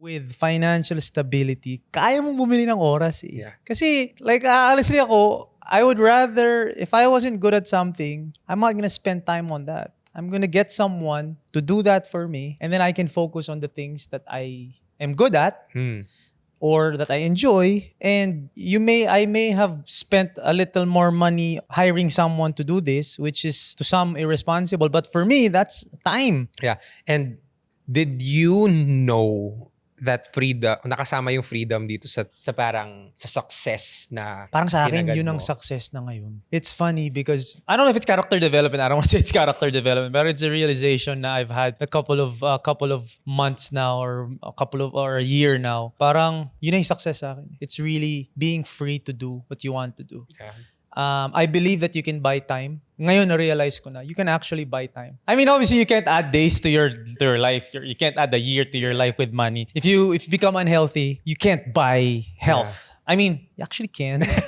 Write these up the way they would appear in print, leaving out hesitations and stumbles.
with financial stability, kaya mong bumili ng oras eh. Yeah. Kasi, like, honestly ako, I would rather, if I wasn't good at something, I'm not gonna spend time on that. I'm gonna get someone to do that for me, and then I can focus on the things that I am good at, or that I enjoy, and I may have spent a little more money hiring someone to do this, which is to some irresponsible, but for me, that's time. Yeah. And did you know that freedom, nakasama yung freedom dito sa parang sa success na Parang sa akin, hinagad yun ang mo? success na ngayon. It's funny because, I don't know if it's character development. I don't want to say it's character development, but it's a realization na I've had a couple of months now, or a year now. Parang, yun ang success sa akin. It's really being free to do what you want to do. Yeah. I believe that you can buy time. Ngayon, na-realize ko na, you can actually buy time. I mean, obviously, you can't add days to your life. You can't add a year to your life with money. If you become unhealthy, you can't buy health. Yeah. I mean, you actually can. Gets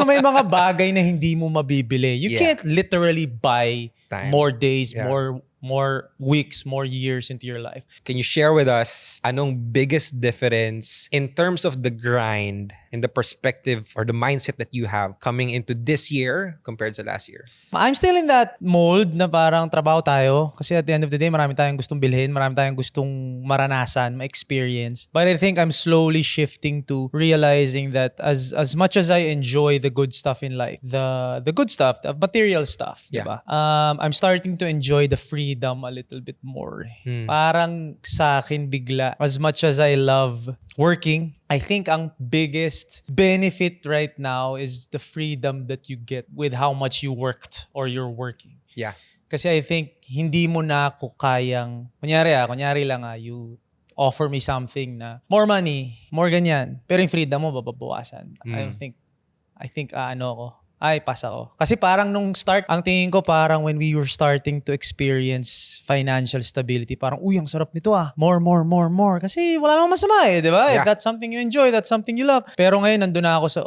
mo may mga bagay na hindi mo mabibili. You can't literally buy time. More days, more weeks, more years into your life. Can you share with us anong biggest difference in terms of the grind, in the perspective or the mindset that you have coming into this year compared to last year? I'm still in that mold na parang trabaho tayo. Kasi at the end of the day, marami tayong gustong bilhin, marami tayong gustong maranasan, ma-experience. But I think I'm slowly shifting to realizing that as much as I enjoy the good stuff in life, the good stuff, the material stuff, diba? I'm starting to enjoy the freedom a little bit more. Parang sa akin bigla, as much as I love working, I think ang biggest benefit right now is the freedom that you get with how much you worked or you're working. Yeah. Kasi I think hindi mo na ako kayang, kunyari lang you offer me something na more money, more ganyan, pero yung freedom mo babawasan. I think pass ako. Kasi parang nung start, ang tingin ko parang when we were starting to experience financial stability, parang, ang sarap nito More. Kasi wala namang masama di ba? Yeah. If that's something you enjoy, that's something you love. Pero ngayon, nandun na ako sa,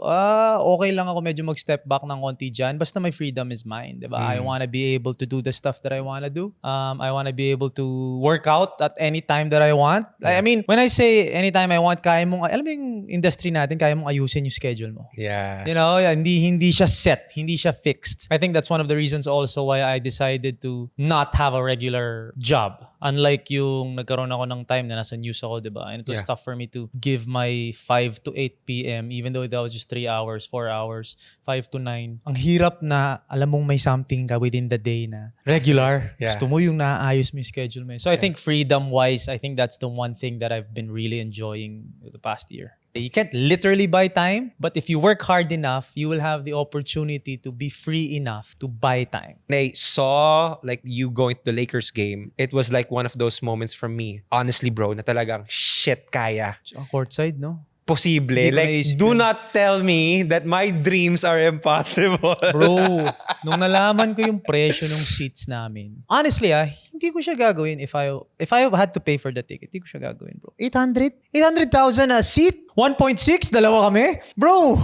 okay lang ako medyo mag-step back ng konti dyan. Basta my freedom is mine, di ba? I wanna be able to do the stuff that I wanna do. I wanna be able to work out at any time that I want. I mean, when I say anytime I want, kaya mong, alam mo yung industry natin, kaya mong ayusin yung schedule mo. Yeah. You know, hindi siya set, hindi siya fixed. I think that's one of the reasons also why I decided to not have a regular job. Unlike yung nagkaroon ako ng time na nasa news ako, diba? And it was tough for me to give my 5 to 8 p.m. even though that was just 3 hours, 4 hours, 5 to 9. Ang hirap na alam mong may something ka within the day na regular. Yeah. Gusto mo yung naayos mo yung schedule mo. So I think freedom-wise, I think that's the one thing that I've been really enjoying the past year. You can't literally buy time, but if you work hard enough, you will have the opportunity to be free enough to buy time. I saw like you going to the Lakers game. It was like one of those moments for me. Honestly, bro, na talagang shit kaya. Courtside, no? Posible. Hindi ko Like, naisip do yun. not tell me that my dreams are impossible. Bro, nung nalaman ko yung presyo ng seats namin, honestly hindi ko siya gagawin if I had to pay for the ticket. Hindi ko siya gagawin, bro. 800,000 a seat? 1.6, dalawa kami? Bro,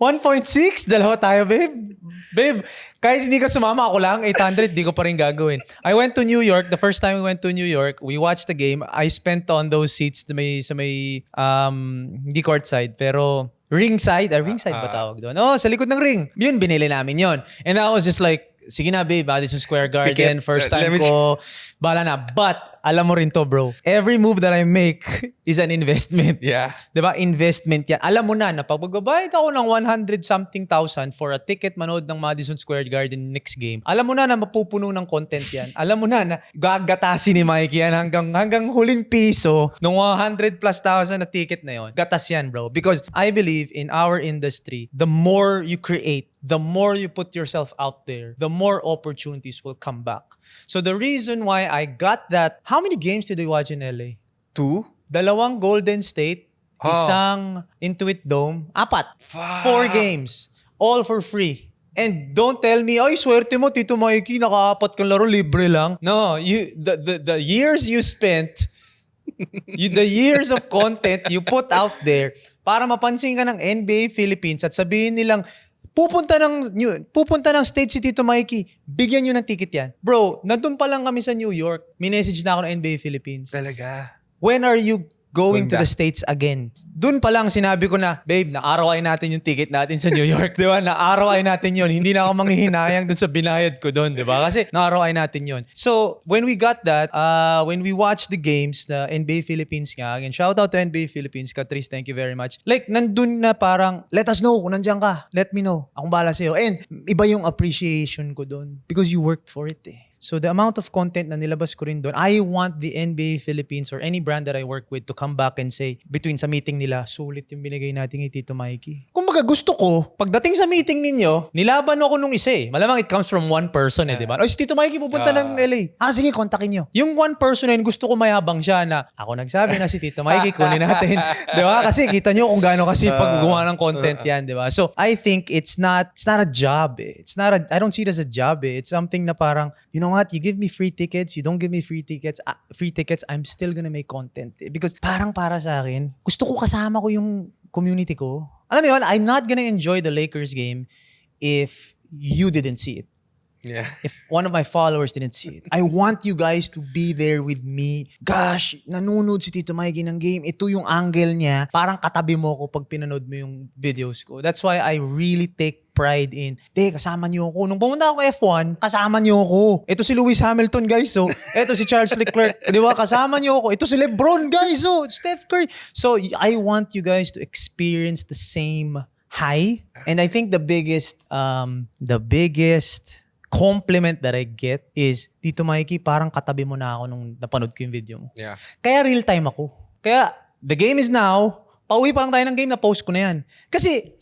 1.6, dalawa tayo, babe. Babe, kahit hindi ka sumama, ako lang, 800, di ko pa rin gagawin. I went to New York. The first time we went to New York, we watched the game. I spent on those seats sa may hindi courtside, pero ringside. Ringside ba tawag doon? Sa likod ng ring. Yun, binili namin yun. And I was just like, sige na, babe, Madison Square Garden, first time ko, bala na. But, alam mo rin to, bro. Every move that I make is an investment. Yeah. Diba? Investment yan. Alam mo na pag magbabayad ako ng 100-something thousand for a ticket manood ng Madison Square Garden next game, alam mo na mapupuno ng content yan. Alam mo na gagatasin ni Mikey yan hanggang huling piso ng 100+ thousand na ticket na yon. Gatas yan, bro. Because I believe in our industry, the more you create, the more you put yourself out there, the more opportunities will come back. So the reason why I got that, how many games did we watch in LA? 2? 2 Golden State, isang Intuit Dome, 4. 4 games, all for free. And don't tell me, ay, swerte mo, Tito Mikey, naka-4 kang laro, libre lang. No, the years you spent, the years of content you put out there, para mapansin ka ng NBA Philippines at sabihin nilang, pupunta ng state si Tito Mikey, bigyan nyo ng ticket yan. Bro, nandun pa lang kami sa New York, minessage na ako ng NBA Philippines. Talaga. When are you going to Ganda. the States again? Doon pa lang sinabi ko na, babe, na-ROI natin yung ticket natin sa New York, di ba? Na-ROI natin yun. Hindi na ako manghihinayang doon sa binayad ko doon, di ba? Kasi na-ROI natin yun. So, when we got that, when we watched the games, the NBA Philippines nga, again, shout out to NBA Philippines, Catrice, thank you very much. Like, nandun na parang, let us know kung nandiyan ka. Let me know. Akong bahala sa'yo. And, iba yung appreciation ko doon because you worked for it eh. So the amount of content na nilabas ko rin doon, I want the NBA Philippines or any brand that I work with to come back and say, between sa meeting nila, sulit yung binigay natin kay Tito Mikey. Kumbaga gusto ko, pagdating sa meeting ninyo, nilaban ako nung isa eh. Malamang it comes from one person eh, di ba? O si Tito Mikey pupunta ng LA. Sige, kontakin nyo. Yung one person na yun, gusto ko mayabang siya na, ako nagsabi na si Tito Mikey, kunin natin. Di ba? Kasi kita nyo kung gaano kasi pag gumawa ng content yan, di ba? So I think it's not a job eh. I don't see it as a job eh. It's something na parang, you know what? You give me free tickets, you don't give me free tickets, I'm still gonna make content. Because parang para sa akin, gusto ko kasama ko yung community ko. Alam mo yun, I'm not gonna enjoy the Lakers game if you didn't see it. Yeah. If one of my followers didn't see it. I want you guys to be there with me. Gosh, nanonood si Tito Mikey ng game. Ito yung angle niya. Parang katabi mo ko pag pinanood mo yung videos ko. That's why I really take pride in, kasama niyo ako. Nung pumunta ako F1, kasama niyo ako. Ito si Lewis Hamilton, guys. So, ito si Charles Leclerc. Di ba? Kasama niyo ako. Ito si LeBron, guys. So, Steph Curry. So, I want you guys to experience the same high. And I think the biggest compliment that I get is, Tito Mikey, parang katabi mo na ako nung napanood ko yung video mo. Yeah. Kaya real time ako. Kaya, the game is now, pauwi pa lang tayo ng game, na-post ko na yan. Kasi,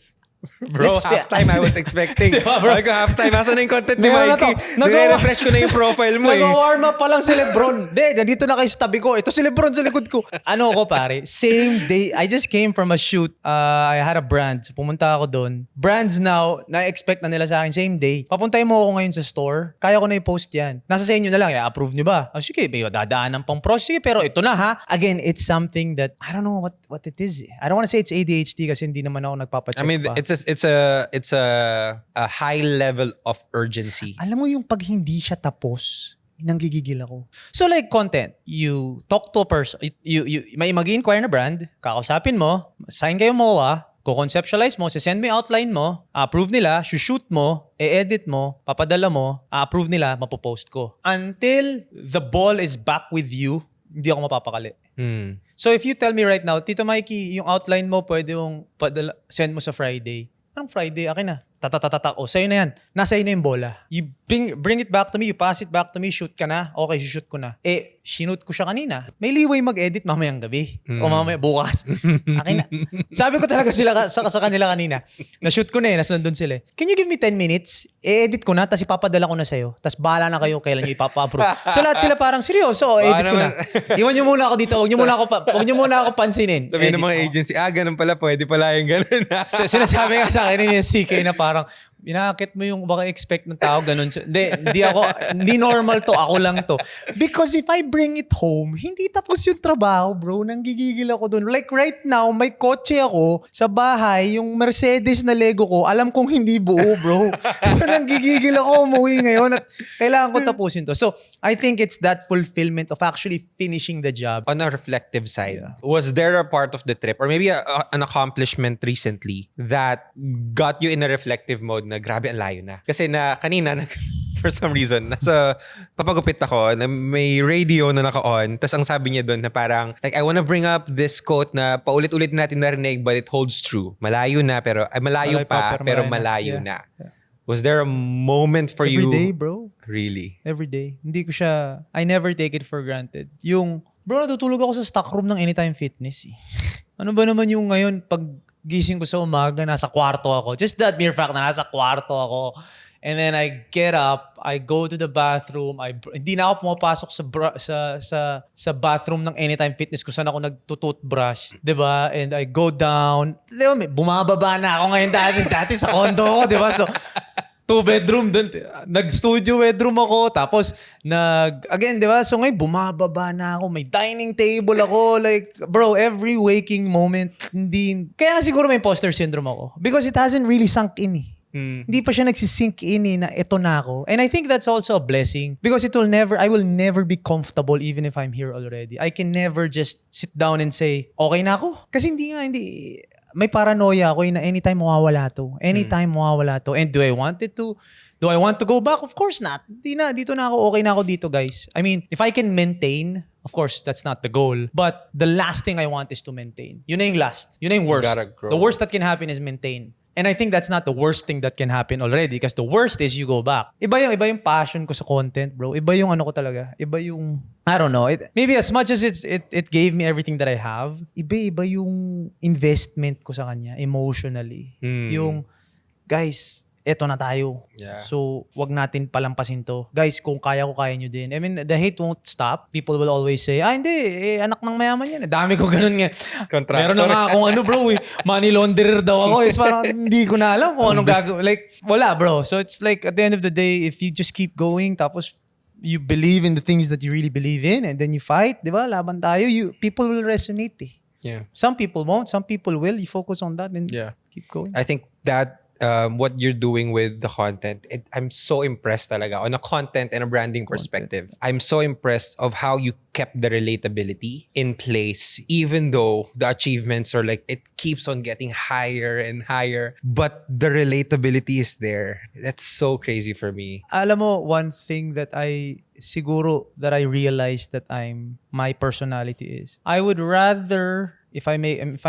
Bro, halftime I was expecting. Diba, bro? Sabi ko, halftime, asan na yung content ni Diba, Mikey? Nire-refresh ko na yung profile mo eh. Nag-warm up pa lang si Lebron. Nandito na kayo sa tabi ko. Ito si Lebron sa likod ko. Ano ko pare? Same day. I just came from a shoot. I had a brand. Pumunta ako doon. Brands now, na-expect na nila sa akin same day. Papuntay mo ako ngayon sa store. Kaya ko na i-post yan. Nasa sa inyo na lang. Approve nyo ba? Sige, dadaanan pang process. Sige, pero ito na ha. Again, it's something that, I don't know what it is. I don't want to say it's ADHD kasi hindi naman ako nagpapacheck I mean, pa. it's a high level of urgency. Alam mo yung pag hindi siya tapos, nanggigigil ako. So like content, you talk to a person, you may mag-inquire na brand, kakausapin mo, sign kayo MOA, ko-conceptualize mo, send mo yung outline mo, approve nila, shoot mo, e-edit mo, papadala mo, approve nila, mapopost ko. Until the ball is back with you, hindi ako mapapakali. So if you tell me right now, Tito Mikey, yung outline mo pwede mong send mo sa Friday. Anong Friday? Akin na. O, sa'yo na yan. Nasa iyo na yung bola. You bring it back to me, you pass it back to me, shoot ka na. Okay, shoot ko na. Shoot ko siya kanina. May leeway mag-edit mamayang gabi. O mamaya bukas. Akin na. Sabi ko talaga sa kanila kanina. Na-shoot ko na nasa nandun sila. Can you give me 10 minutes? E-edit ko na, tapos ipapadala ko na sa'yo. Tapos bahala na kayo kailan nyo ipapa-approve. So lahat sila parang, seryoso, edit ko na. Iwan nyo muna ako dito. Huwag nyo muna ako pansinin. Sabi ng mga agency, ganun pala, pwede pala yung ganun. Sinasabi nga sa akin yung CK na parang, inakit mo yung baka expect ng tao ganun. Hindi normal to, ako lang to. Because if I bring it home, hindi tapos yung trabaho, bro. Nanggigigil ako dun. Like right now, may kotse ako sa bahay, yung Mercedes na Lego ko, alam kong hindi buo, bro. So nanggigigil ako umuwi ngayon at kailangan ko tapusin to. So I think it's that fulfillment of actually finishing the job. On a reflective side, was there a part of the trip or maybe an accomplishment recently that got you in a reflective mode na grabe ang layo na? Kasi na kanina, for some reason, nasa papagupit ako, na may radio na naka-on, tas ang sabi niya doon na parang, like, I wanna bring up this quote na paulit-ulit natin narinig but it holds true. Malayo na, pero, malayo pa, pero malayo na. Yeah. Was there a moment for you? Every day, bro. Really? Every day. Hindi ko siya, I never take it for granted. Yung, bro, natutulog ako sa stock room ng Anytime Fitness eh. Ano ba naman yung ngayon, pag gising ko sa umaga, nasa kwarto ako. Just that mere fact na nasa kwarto ako. And then I get up, I go to the bathroom, hindi na ako pumapasok sa bathroom ng Anytime Fitness kung saan ako nagtutoothbrush, 'di ba? And I go down, bumababa na ako ngayon dati sa condo ko, 'di ba? So 2-bedroom doon, nag-studio bedroom ako, tapos again, 'di ba? So ngayon bumababa na ako, may dining table ako, like bro, every waking moment hindi, kaya siguro may imposter syndrome ako because it hasn't really sunk in eh. Hindi pa siya nagsisink in na eto na ako. And I think that's also a blessing because I will never be comfortable even if I'm here already. I can never just sit down and say, okay na ako. Kasi may paranoia ako na anytime mawawala to. Anytime mawawala to. And do I want to go back? Of course not. Dito na ako. Okay na ako dito, guys. I mean, if I can maintain, of course, that's not the goal. But the last thing I want is to maintain. Yun na yung last. Yun na yung worst. gotta grow. The worst that can happen is maintain. And I think that's not the worst thing that can happen already because the worst is you go back. Iba yung passion ko sa content, bro. Iba yung ano ko talaga. Iba yung, I don't know. Maybe as much as it gave me everything that I have, iba yung investment ko sa kanya emotionally. Yung, guys, eto na tayo. Yeah. So, wag natin palampasin to. Guys, kung kaya ko, kaya nyo din. I mean, the hate won't stop. People will always say, hindi, anak ng mayaman yan. Dami ko ganun nga. Contractor. Meron na nga akong bro, money launderer daw ako. It's parang hindi ko na alam kung anong gagawin. Like, wala, bro. So, it's like, at the end of the day, if you just keep going, tapos you believe in the things that you really believe in, and then you fight, di ba? Laban tayo. People will resonate eh. Yeah. Some people won't. Some people will. You focus on that and keep going. I think that what you're doing with the content, I'm so impressed talaga on a content and a branding perspective. I'm so impressed of how you kept the relatability in place, even though the achievements are like, it keeps on getting higher and higher, but the relatability is there. That's so crazy for me. Alam mo, one thing that I realized that my personality is, I would rather, if I'm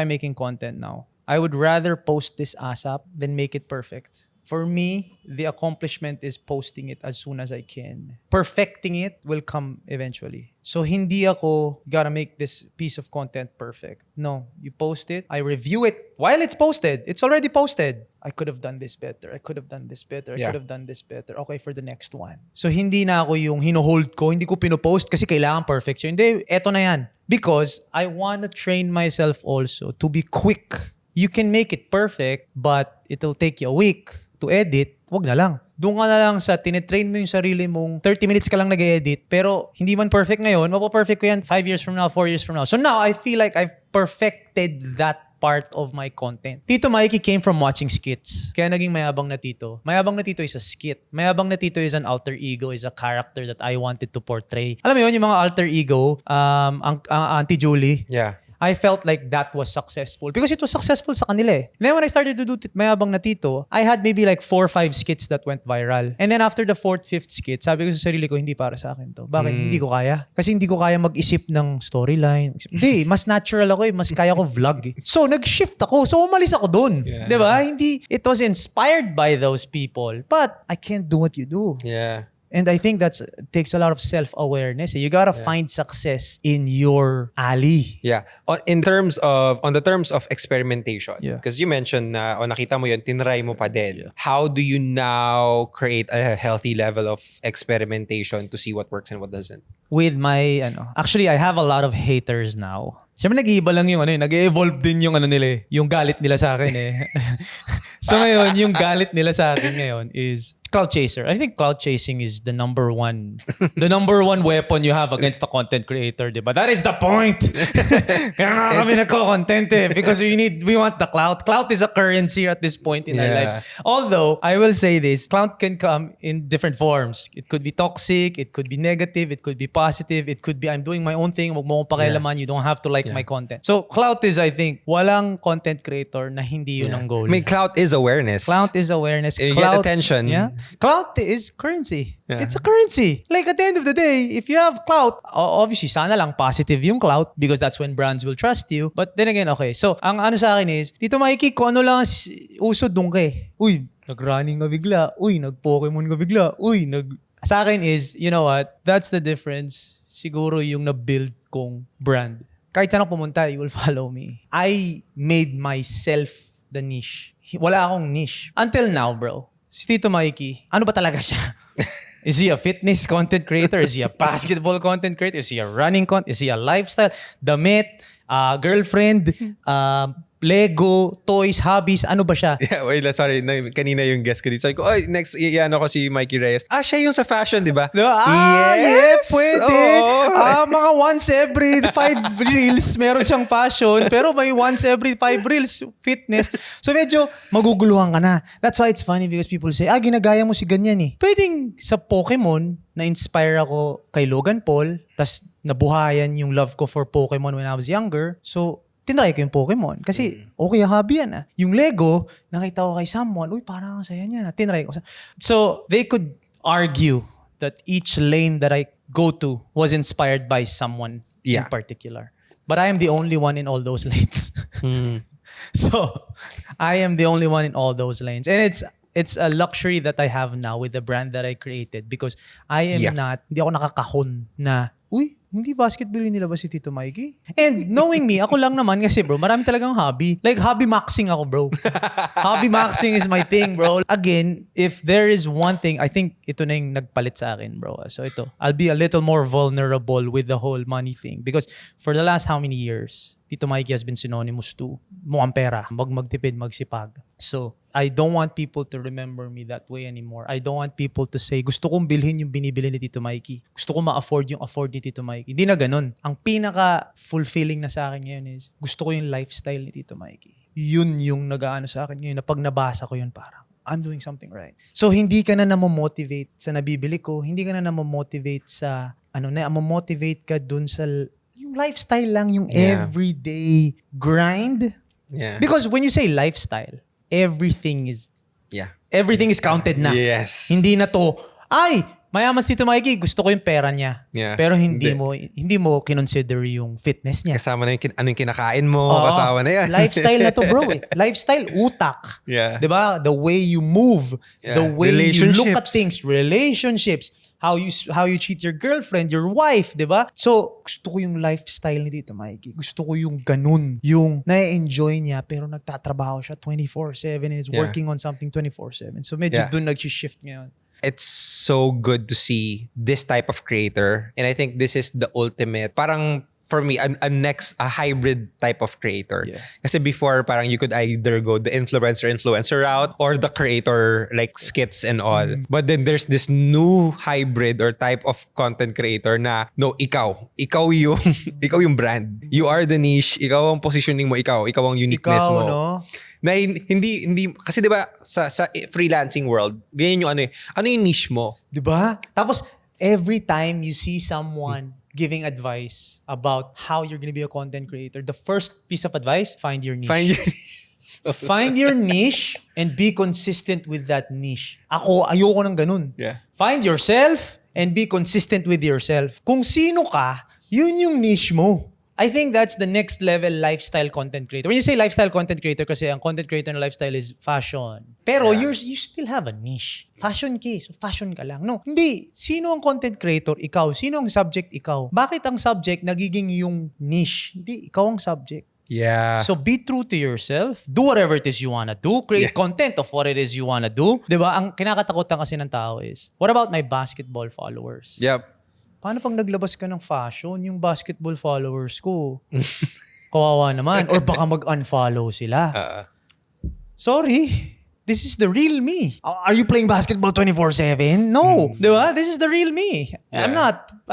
making content now, I would rather post this ASAP than make it perfect. For me, the accomplishment is posting it as soon as I can. Perfecting it will come eventually. So hindi ako, gotta make this piece of content perfect. No, you post it, I review it while it's posted. It's already posted. I could have done this better. I could have done this better. I could have done this better. Okay, for the next one. So hindi na ako yung hino-hold ko, hindi ko pinopost kasi kailangan perfect. So hindi, eto na yan. Because I wanna train myself also to be quick. You can make it perfect, but it'll take you a week to edit. Wag na lang. Doon ka na lang sa tinitrain mo yung sarili mong 30 minutes ka lang nag-edit, pero hindi man perfect ngayon, mapaperfect ko yan 5 years from now, 4 years from now. So now, I feel like I've perfected that part of my content. Tito Mikey came from watching skits. Kaya naging Mayabang na Tito. Mayabang na Tito is a skit. Mayabang na Tito is an alter ego, is a character that I wanted to portray. Alam mo yun, yung mga alter ego, ang Auntie Julie. Yeah. I felt like that was successful because it was successful sa kanila eh. And then when I started to do Mayabang na Tito, I had maybe like 4 or 5 skits that went viral. And then after the 4th, 5th skit, sabi ko sa sarili ko, hindi para sa akin to. Bakit? Hindi ko kaya. Kasi hindi ko kaya mag-isip ng storyline. Hindi, mas natural ako eh. Mas kaya ko vlog eh. So, nag-shift ako. So, umalis ako dun. Yeah. Diba? Hindi, it was inspired by those people. But, I can't do what you do. Yeah. And I think that takes a lot of self-awareness. You gotta find success in your alley. Yeah. On the terms of experimentation. Yeah. Because you mentioned na nakita mo yun, tinry mo pa din. Yeah. How do you now create a healthy level of experimentation to see what works and what doesn't? With my, actually, I have a lot of haters now. Siyempre, nag-iiba lang yung nag-evolve din yung nila eh. Yung galit nila sa akin eh. So ngayon, yung galit nila sa akin ngayon is cloud chaser. I think cloud chasing is the number one weapon you have against the content creator, diba? That is the point. Kaya nga kami nagko-content eh. Because we want the clout. Clout is a currency at this point in our lives. Although, I will say this, clout can come in different forms. It could be toxic, it could be negative, it could be positive, it could be I'm doing my own thing, wag mo akong pakialaman, you don't have to like my content. So, clout is, I think, walang content creator na hindi yun ang goal. I mean, clout is awareness. Clout is awareness. You Clout, get attention. Yeah. Clout is currency. Yeah. It's a currency. Like at the end of the day, if you have clout, obviously sana lang positive yung clout because that's when brands will trust you. But then again, okay. So, ang ano sa akin is, Tito Mikey, kung ano lang uso doon ka eh. Uy, nag-running ka bigla. Uy, nag-Pokemon ka bigla. Uy, Sa akin is, you know what? That's the difference. Siguro yung na-build kong brand. Kahit saan ako pumunta, you will follow me. I made myself the niche. Wala akong niche. Until now, bro. Si Tito Mikey, ano ba talaga siya? Is he a fitness content creator? Is he a basketball content creator? Is he a running content? Is he a lifestyle? Damit? Girlfriend? Lego, toys, hobbies, ano ba siya? Yeah, wait, sorry. Kanina yung guest ko dito. Sabi ko, next, iyan ako si Mikey Reyes. Siya yung sa fashion, di ba? Diba? Pwede. Oo. Mga once every 5 reels, meron siyang fashion, pero may once every 5 reels, fitness. So medyo maguguluhan ka na. That's why it's funny because people say, ginagaya mo si ganyan eh. Pwedeng sa Pokemon, na-inspire ako kay Logan Paul, tas nabuhayan yung love ko for Pokemon when I was younger. So, tinry ko yung Pokemon. Kasi, okay, hobby yan. Yung Lego, nakita ko kay someone, parang ang saya niya. Tinry ko. So, they could argue that each lane that I go to was inspired by someone in particular. But I am the only one in all those lanes. So, I am the only one in all those lanes. And it's a luxury that I have now with the brand that I created because I am hindi ako nakakahon na, hindi basketball nila ba si Tito Mikey? And knowing me, ako lang naman kasi bro, marami talagang hobby. Like hobby maxing ako bro. Hobby maxing is my thing bro. Again, if there is one thing, I think ito na yung nagpalit sa akin bro. So ito, I'll be a little more vulnerable with the whole money thing. Because for the last how many years, Tito Mikey has been synonymous to mukhang pera, magtipid, magsipag. So, I don't want people to remember me that way anymore. I don't want people to say, gusto kong bilhin yung binibili ni Tito Mikey. Gusto kong ma-afford yung afford ni Tito Mikey. Hindi na ganun. Ang pinaka-fulfilling na sa akin ngayon is, gusto ko yung lifestyle ni Tito Mikey. Yun yung nag-aano sa akin ngayon, na pag nabasa ko yun parang, I'm doing something right. So, hindi ka na namomotivate sa nabibili ko. Hindi ka na namomotivate sa, namomotivate ka dun sa, yung lifestyle lang, yung everyday grind. Yeah. Because when you say lifestyle, everything is counted na. Yes. Hindi na to, mayaman si Tito Mikey, gusto ko yung pera niya. Yeah. Pero hindi mo kinonsider yung fitness niya. Kasama na ano yung kinakain mo, kasama na yan. Lifestyle na to bro eh. Lifestyle, utak. Yeah. Diba? The way you move, the way you look at things, relationships, how you treat your girlfriend, your wife, diba? So, gusto ko yung lifestyle ni Tito Mikey. Gusto ko yung ganun. Yung na-enjoy niya pero nagtatrabaho siya 24/7 and is working on something 24/7. So, medyo dun nag-shift ngayon. It's so good to see this type of creator. And I think this is the ultimate, parang for me, a hybrid type of creator. Yeah. Kasi before, parang you could either go the influencer route or the creator, like skits and all. But then there's this new hybrid or type of content creator na, no, ikaw yung brand. You are the niche. Ikaw ang positioning mo. Ikaw ang uniqueness mo. No? Na hindi kasi 'di ba sa freelancing world, ganyan yung ano yung niche mo, 'di ba? Tapos every time you see someone giving advice about how you're gonna be a content creator, the first piece of advice, find your niche. Find your niche and be consistent with that niche. Ayoko ng ganun. Yeah. Find yourself and be consistent with yourself. Kung sino ka, yun yung niche mo. I think that's the next level lifestyle content creator. When you say lifestyle content creator, kasi ang content creator na lifestyle is fashion. Pero you still have a niche. Fashion so fashion ka lang. No, hindi. Sino ang content creator? Ikaw. Sino ang subject? Ikaw. Bakit ang subject nagiging yung niche? Hindi, ikaw ang subject. Yeah. So be true to yourself. Do whatever it is you wanna do. Create content of what it is you wanna do. Diba? Ang kinakatakutan kasi ng tao is, what about my basketball followers? Yep. Paano pag naglabas ka ng fashion, yung basketball followers ko? Kawawa naman. Or baka mag-unfollow sila. Sorry. This is the real me. Are you playing basketball 24/7? No. Diba? This is the real me. Yeah. I'm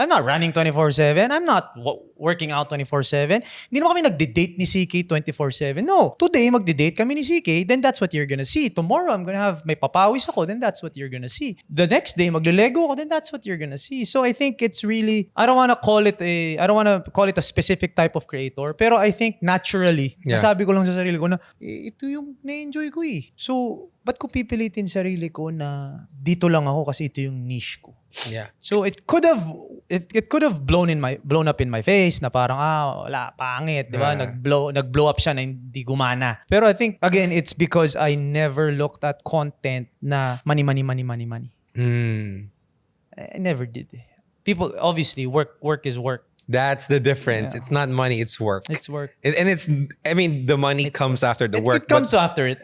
not running 24/7. I'm not working out 24/7. Hindi naman kami nagde-date ni CK 24/7. No. Today, magde-date kami ni CK, then that's what you're gonna see. Tomorrow, I'm gonna have may papawis ako, then that's what you're gonna see. The next day, magle-lego ako, then that's what you're gonna see. So I think it's really, I don't wanna call it a specific type of creator, pero I think naturally, nasabi ko lang sa sarili ko na, ito yung na-enjoy ko eh. So, ba't ko pipilitin sarili ko na dito lang ako kasi ito yung niche ko? Yeah. So it could have blown up in my face na parang wala, pangit, 'di ba? Nag-blow up siya na hindi gumana. Pero I think again it's because I never looked at content na money. I never did. People obviously work is work. That's the difference. It's not money, it's work. It's work. And it's, I mean, the money comes after the work. It comes after it.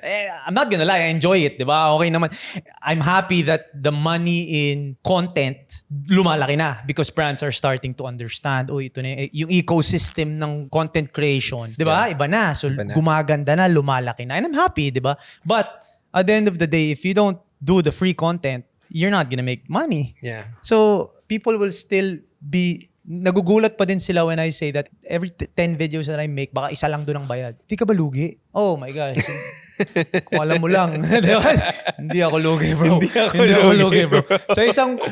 I'm not gonna lie, I enjoy it, di ba? Okay naman. I'm happy that the money in content lumalaki na because brands are starting to understand, ito na yung ecosystem ng content creation, di ba? Iba na. So gumaganda na, lumalaki na. And I'm happy, di ba? But at the end of the day, if you don't do the free content, you're not gonna make money. Yeah. So people will still be nagugulat pa din sila when I say that every 10 videos that I make, baka isa lang doon ang bayad. Di ka ba lugi? Oh my gosh. Kung alam mo lang. Hindi ako lugi, bro. Hindi ako lugi, bro.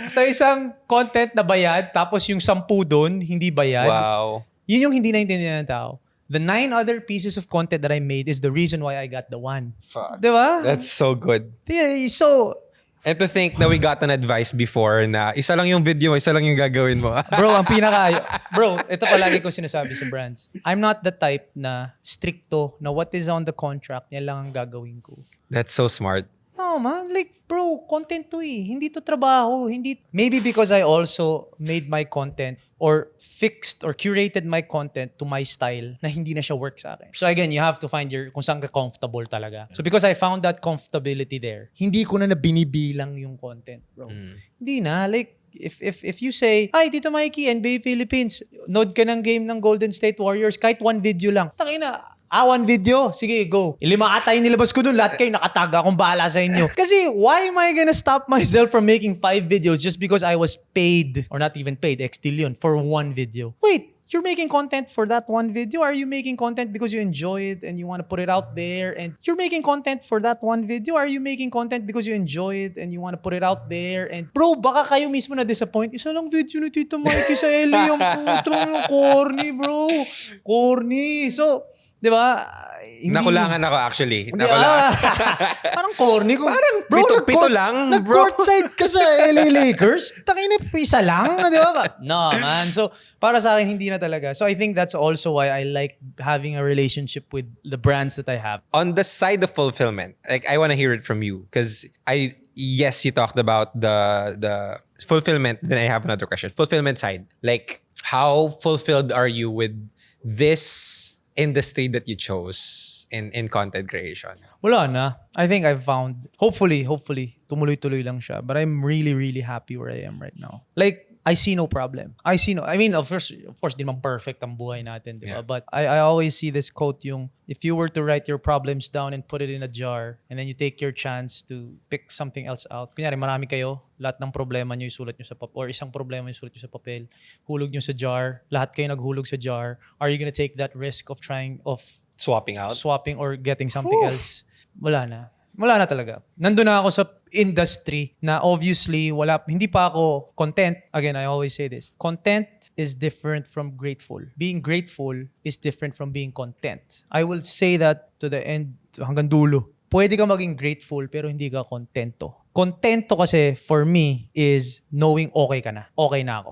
Sa isang content na bayad, tapos yung 10 doon, hindi bayad. Wow. Yun yung hindi naintindihan ng tao. The 9 other pieces of content that I made is the reason why I got the 1. Fuck. Di ba? That's so good. Yeah, so... And to think na we got an advice before na isa lang yung video, isa lang yung gagawin mo. Bro, Bro, ito palagi ko sinasabi sa brands. I'm not the type na stricto na what is on the contract, yan lang ang gagawin ko. That's so smart. No, man. Like, bro, content to eh. Hindi to trabaho. Maybe because I also made my content or fixed or curated my content to my style na hindi na siya work sa akin. So again, you have to find kung saan ka comfortable talaga. So because I found that comfortability there, hindi ko na binibilang yung content, bro. Hindi na. Like, if you say, ay, Tito Mikey, NBA Philippines, node ka ng game ng Golden State Warriors, kahit 1 video lang. Tangina, 1 video. Sige, go. 5 ata yung nilabas ko dun. Lahat kayo nakatag. Akong bahala sa inyo. Kasi, why am I gonna stop myself from making 5 videos just because I was paid, or not even paid, extillion, for 1 video? Wait, you're making content for that 1 video? Are you making content because you enjoy it and you want to put it out there? And you're making content for that 1 video? Are you making content because you enjoy it and you want to put it out there? And bro, baka kayo mismo na-disappoint. Isa lang video ni Tito Mikey sa LA. Yung putong corny, bro. Corny. So, di ba? Nakulangan ako actually. Parang corny ko. Parang bro, pito lang, bro. Nag-courtside ka sa LA Lakers? Takina, isa lang, di ba? No, man. So, para sa akin, hindi na talaga. So, I think that's also why I like having a relationship with the brands that I have. On the side of fulfillment, like I want to hear it from you because yes, you talked about the fulfillment. Then I have another question. Fulfillment side. Like, how fulfilled are you with this industry that you chose in content creation? Wala na. I think I've found, hopefully, tumuloy-tuloy lang siya. But I'm really, really happy where I am right now. Like, I see no problem. I mean, of course, di naman perfect ang buhay natin, di ba? Yeah. But I always see this quote, yung, if you were to write your problems down and put it in a jar, and then you take your chance to pick something else out. Kunyari, marami kayo, lahat ng problema nyo isulat nyo sa papel, or isang problema nyo isulat nyo sa papel, hulog nyo sa jar, lahat kayo naghulog sa jar, are you gonna take that risk of Swapping out? swapping or getting something else? Wala na. Wala na talaga. Nandun na ako sa industry na obviously hindi pa ako content. Again, I always say this. Content is different from grateful. Being grateful is different from being content. I will say that to the end, hanggang dulo. Pwede ka maging grateful pero hindi ka kontento. Kontento kasi for me is knowing okay ka na. Okay na ako.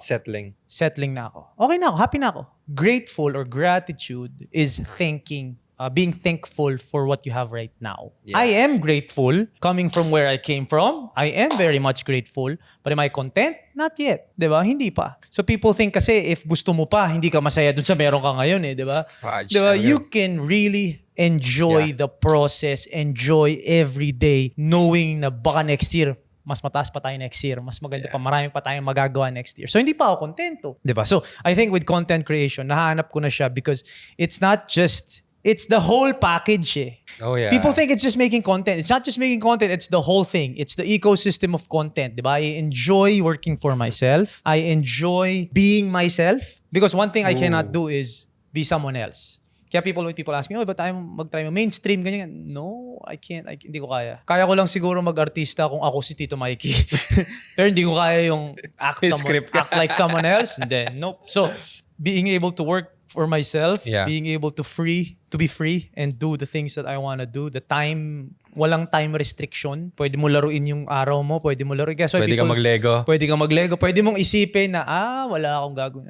Settling na ako. Okay na ako. Happy na ako. Grateful or gratitude is being thankful for what you have right now. Yeah. I am grateful coming from where I came from. I am very much grateful. But am I content? Not yet. Diba? Hindi pa. So people think kasi if gusto mo pa, hindi ka masaya dun sa meron ka ngayon eh. Diba? Fudge. Diba? You can really enjoy the process, enjoy every day, knowing na baka next year, mas mataas pa tayo next year, mas maganda pa, marami pa tayong magagawa next year. So hindi pa ako kontento. Diba? So I think with content creation, nahanap ko na siya because it's the whole package eh. Oh yeah. People think it's just making content. It's not just making content, it's the whole thing. It's the ecosystem of content, diba? I enjoy working for myself. I enjoy being myself. Because one thing I cannot do is be someone else. Kaya when people ask me, ba't tayo mag-try mo? Mainstream, ganyan. No, I can't. Hindi ko kaya. Kaya ko lang siguro mag-artista kung ako si Tito Mikey. Pero hindi ko kaya yung act like someone else. Then, nope. So, being able to work for myself, being able to to be free and do the things that I want to do. The time, walang time restriction. Pwede mo laruin yung araw mo, pwede mo laruin. Kaya Pwede kang mag-Lego. Pwede kang mag-Lego. Pwede mong isipin na, wala akong gagawin.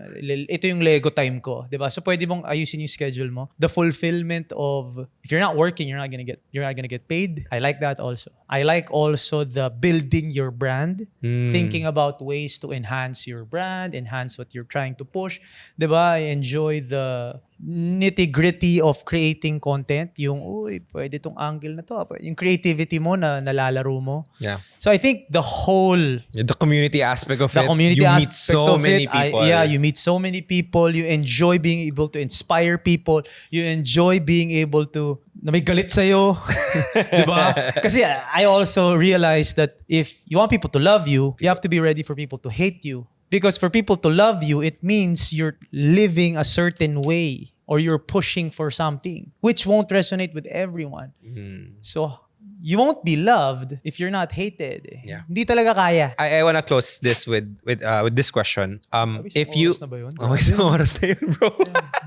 Ito yung Lego time ko. Diba? So pwede mong ayusin yung schedule mo. The fulfillment of, if you're not working, you're not gonna get paid. I like that also. I like also the building your brand. Thinking about ways to enhance your brand, enhance what you're trying to push. Diba? I enjoy the nitty-gritty of creating content. Yung, pwede tong angle na to. Yung creativity mo na nalalaro mo. Yeah. So I think the community aspect of the it. community You aspect meet so of many it, people. you meet so many people. You enjoy being able to inspire people. You enjoy being able to na may galit sa'yo. Diba? Kasi I also realized that if you want people to love you, you have to be ready for people to hate you. Because for people to love you, it means you're living a certain way or you're pushing for something which won't resonate with everyone. So you won't be loved if you're not hated. Yeah. Hindi talaga kaya. I want to close this with this question. If you Oras na ba yun? isang oras na yun, bro.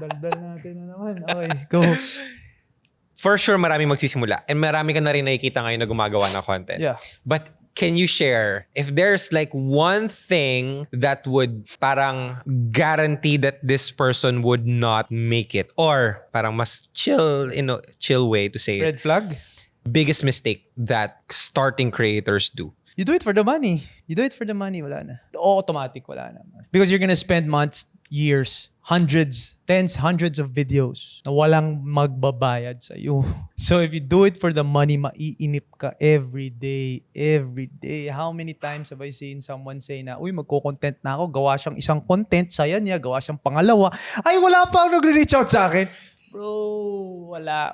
Daldal natin na naman. Okay, go. For sure, marami magsisimula. And marami ka na rin nakikita ngayon na gumagawa ng content. Yeah. But can you share if there's like one thing that would parang guarantee that this person would not make it? Or parang mas chill way to say it. Red flag? Biggest mistake that starting creators do. You do it for the money. You do it for the money, wala na. Automatic, wala na. Because you're gonna spend months, years, hundreds of videos na walang magbabayad sa iyo. So if you do it for the money, maiinip ka every day. How many times have I seen someone say na, magko-content na ako, gawa siyang isang content, saya niya, gawa siyang pangalawa. Ay, wala pa ang nagre-reach out sa akin. Bro, wala.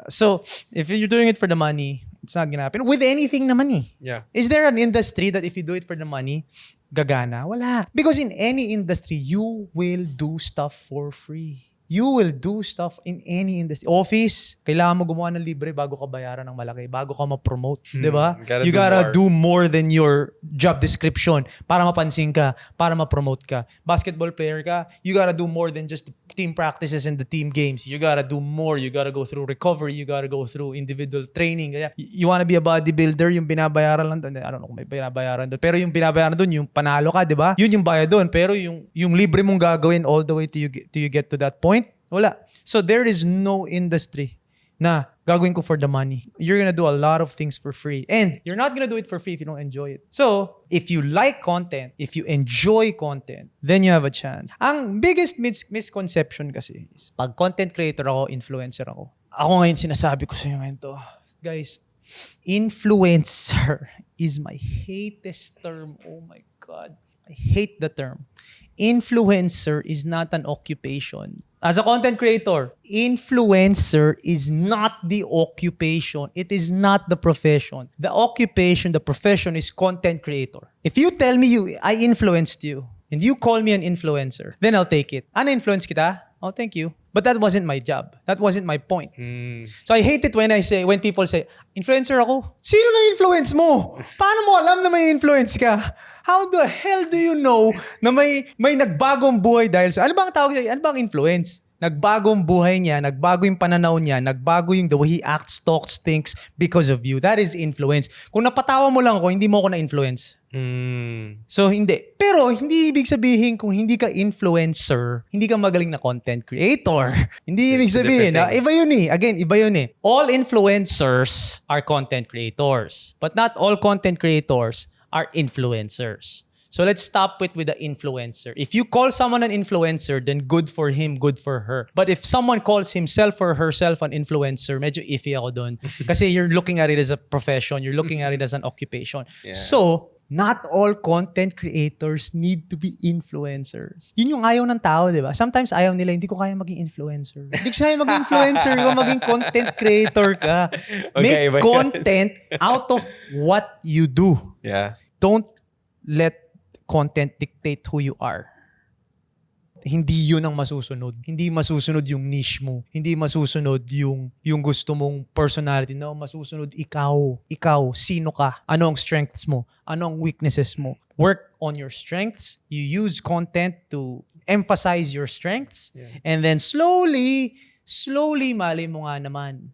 So, if you're doing it for the money, it's not gonna happen. With anything naman eh. Yeah. Is there an industry that if you do it for the money, gagana? Wala. Because in any industry, you will do stuff for free. You will do stuff in any industry. Office, kailangan mo gumawa ng libre bago ka bayaran ng malaki, bago ka ma-promote. Diba? You gotta do more than your job description para mapansin ka, para ma-promote ka. Basketball player ka, you gotta do more than just the team practices and the team games. You gotta do more. You gotta go through recovery. You gotta go through individual training. You wanna be a bodybuilder, yung binabayaran lang doon. I don't know kung may binabayaran doon. Pero yung binabayaran doon, yung panalo ka, diba? Yun yung bayad doon. Pero yung libre mong gagawin all the way till you get to that point, wala. So there is no industry na gagawin ko for the money. You're gonna do a lot of things for free. And you're not gonna do it for free if you don't enjoy it. So, if you like content, if you enjoy content, then you have a chance. Ang biggest misconception kasi is, pag content creator ako, influencer ako. Ako ngayon sinasabi ko sa inyo ngayon to. Guys, influencer is my hatest term. Oh my God. I hate the term. Influencer is not an occupation. As a content creator, influencer is not the occupation. It is not the profession. The occupation, the profession is content creator. If you tell me I influenced you and you call me an influencer, then I'll take it. Ano-influence kita? Oh, thank you. But that wasn't my job. That wasn't my point. So I hate it when people say, influencer ako. Sino na-influence mo? Paano mo alam na may influence ka? How the hell do you know na may nagbagong buhay dahil sa... Ano bang tawag niya? Ano bang influence? Nagbagong buhay niya, nagbago yung pananaw niya, nagbago yung the way he acts, talks, thinks because of you. That is influence. Kung napatawa mo lang ako, hindi mo ako na-influence. So, hindi. Pero, hindi ibig sabihin kung hindi ka influencer, hindi ka magaling na content creator. Hindi ibig sabihin. Iba yun eh. Again, iba yun eh. All influencers are content creators. But not all content creators are influencers. So let's stop with the influencer. If you call someone an influencer, then good for him, good for her. But if someone calls himself or herself an influencer, medyo iffy ako dun. Kasi you're looking at it as a profession. You're looking at it as an occupation. Yeah. So, not all content creators need to be influencers. Yun yung ayaw ng tao, di ba? Sometimes ayaw nila, hindi ko kaya maging influencer. Hindi ko kaya maging influencer ko, maging content creator ka. Okay, make content out of what you do. Yeah. Don't let content dictate who you are. Hindi yun ang masusunod. Hindi masusunod yung niche mo. Hindi masusunod yung gusto mong personality. No, masusunod ikaw. Ikaw, sino ka? Ano ang strengths mo? Ano ang weaknesses mo? Work on your strengths. You use content to emphasize your strengths. Yeah. And then slowly, slowly, malay mo nga naman,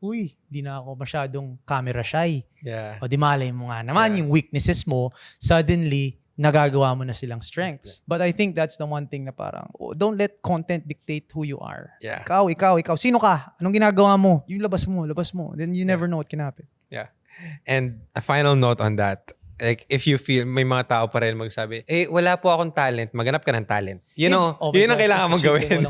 uy, di na ako masyadong camera shy. Yeah. O di malay mo nga naman, yung weaknesses mo, suddenly, nagagawa mo na silang strengths. But I think that's the one thing na parang, don't let content dictate who you are. Yeah. Ikaw. Sino ka? Anong ginagawa mo? Yung labas mo. Then you never know what can happen. Yeah. And a final note on that. Like, if you feel, may mga tao pa rin magsabi, wala po akong talent, maghanap ka ng talent. Yun ang kailangan mong gawin.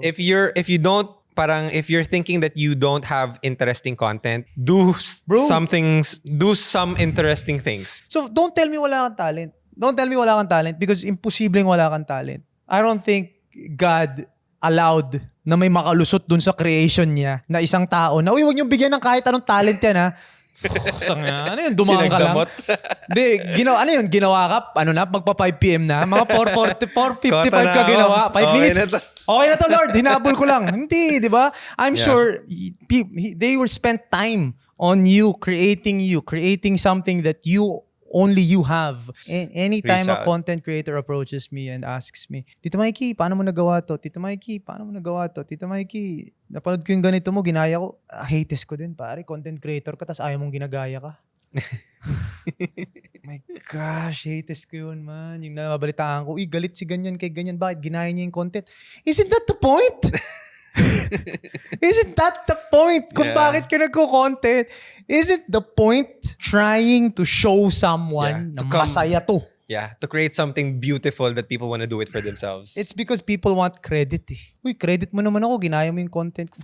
If you don't, parang if you're thinking that you don't have interesting content, do some interesting things. So, don't tell me wala kang talent. Don't tell me wala kang talent because imposibleng wala kang talent. I don't think God allowed na may makalusot dun sa creation niya na isang tao na, uy, huwag niyong bigyan ng kahit anong talent yan, ha? Ano yun? Dumaan ka lang. Hindi, ginawa ka, magpa 5 p.m. na, mga 4:55 ka ginawa, 5 minutes. Okay na to, Lord, hinabol ko lang. Hindi, di ba? I'm sure they were spent time on you, creating something that only you have. Anytime a content creator approaches me and asks me, Tito Mikey, paano mo nagawa to? Tito Mikey, napanood ko yung ganito mo, ginaya ko. Haters ko din, pare. Content creator ka, tas ayaw mong ginagaya ka. My gosh, haters ko yun, man. Yung nababalitaan ko, galit si ganyan kay ganyan. Bakit ginaya niya yung content? Isn't that the point? Isn't that the point? Kung bakit ka nagko-content? Isn't the point trying to show someone na masaya to? Yeah, to create something beautiful that people want to do it for themselves. It's because people want credit eh. Uy, credit mo naman ako, ginaya mo yung content ko.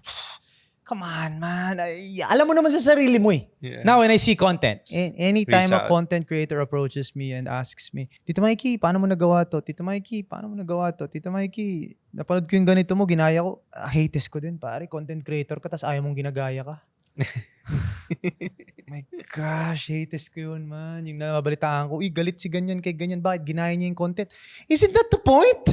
Come on, man. Alam mo naman sa sarili mo eh. Yeah. Now, when I see content, anytime a content creator approaches me and asks me, Tito Mikey, paano mo nagawa to? Tito Mikey, napanood ko yung ganito mo, ginaya ko. Haters ko din, pare. Content creator ka, tas ayaw mong ginagaya ka. My gosh, haters ko yun, man. Yung nababalitaan ko, galit si ganyan kay ganyan. Bakit ginaya niya yung content? Isn't that the point?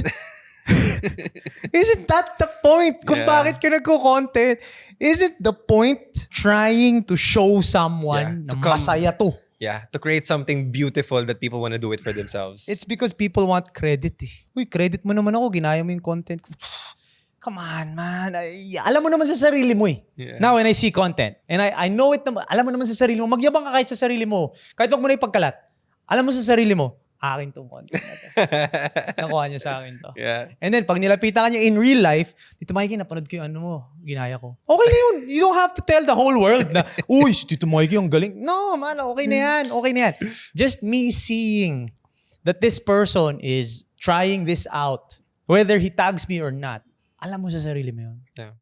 Isn't that the point? Kung bakit ka nagko-content? Isn't the point trying to show someone na masaya to? Yeah, to create something beautiful that people want to do it for themselves. It's because people want credit eh. Uy, credit mo naman ako, ginaya mo yung content ko. Come on, man. Alam mo naman sa sarili mo eh. Yeah. Now, when I see content, and I know it naman, alam mo naman sa sarili mo, magyabang ka kahit sa sarili mo. Kahit wag mo na ipagkalat. Alam mo sa sarili mo, akin tong content na to. Nakuha niya sa akin to. Yeah. And then, pag nilapitan ka niya in real life, Tito Mikey, napanood ko yung ginaya ko. Okay na yun. You don't have to tell the whole world na, uy, si Tito Mikey, ang galing. No, man, okay na yan. Just me seeing that this person is trying this out, whether he tags me or not, alam mo sa sarili mo yun. Yeah.